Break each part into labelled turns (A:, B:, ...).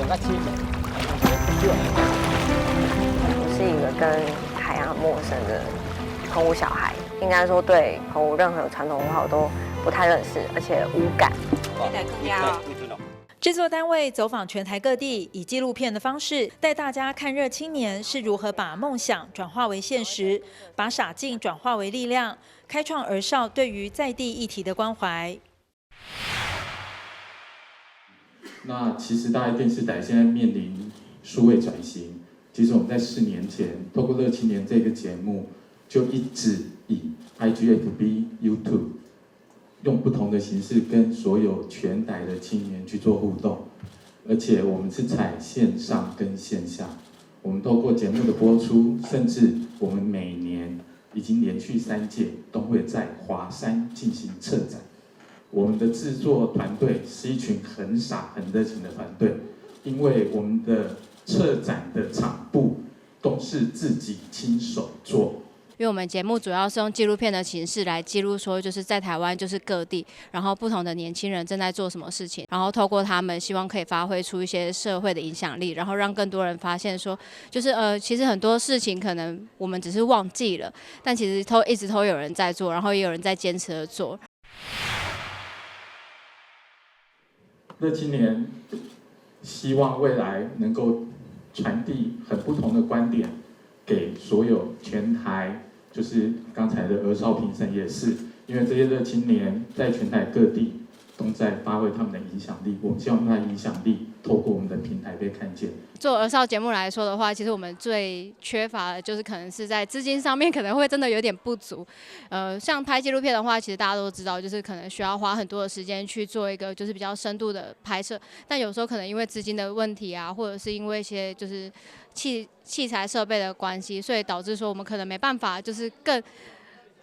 A: 较亲的。
B: 我是一个跟海洋很陌生的澎湖小孩，应该说对澎湖任何传统文化我都不太认识，而且无感。
C: 制作单位走访全台各地，以纪录片的方式带大家看热青年是如何把梦想转化为现实，把傻劲转化为力量，开创儿少对于在地议题的关怀。
D: 那其实大爱电视台现在面临数位转型，其实我们在4年前透过热青年这个节目，就一直以 IG、FB、YouTube 用不同的形式跟所有全台的青年去做互动，而且我们是采线上跟线下，我们透过节目的播出，甚至我们每年已经连续3届都会在华山进行策展。我们的制作团队是一群很傻很热情的团队，因为我们的策展的场布都是自己亲手做。
E: 因为我们节目主要是用纪录片的形式来记录，说就是在台湾就是各地，然后不同的年轻人正在做什么事情，然后透过他们，希望可以发挥出一些社会的影响力，然后让更多人发现说，就是其实很多事情可能我们只是忘记了，但其实一直都有人在做，然后也有人在坚持的做。
D: 热青年希望未来能够传递很不同的观点给所有全台，就是刚才的儿少评审也是，因为这些热青年在全台各地都在发挥他们的影响力，我们希望他的影响力透过我们的平台被看见。
E: 做儿少节目来说的话，其实我们最缺乏的就是可能是在资金上面可能会真的有点不足。像拍纪录片的话，其实大家都知道，就是可能需要花很多的时间去做一个就是比较深度的拍摄，但有时候可能因为资金的问题啊，或者是因为一些就是器材设备的关系，所以导致说我们可能没办法就是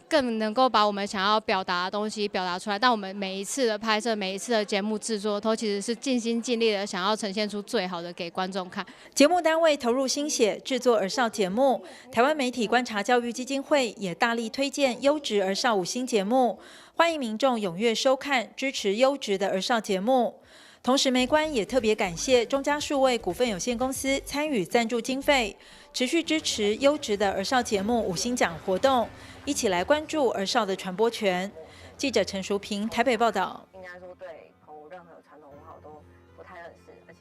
E: 更能够把我们想要表达的东西表达出来，但我们每一次的拍摄、每一次的节目制作，都其实是尽心尽力的想要呈现出最好的给观众看。
C: 节目单位投入心血制作儿少节目，台湾媒体观察教育基金会也大力推荐优质儿少5星节目，欢迎民众踊跃收看，支持优质的儿少节目。同时，媒观也特别感谢中嘉数位股份有限公司参与赞助经费，持续支持优质的儿少节目5星奖活动，一起来关注儿少的传播权。记者陈淑平台北报道。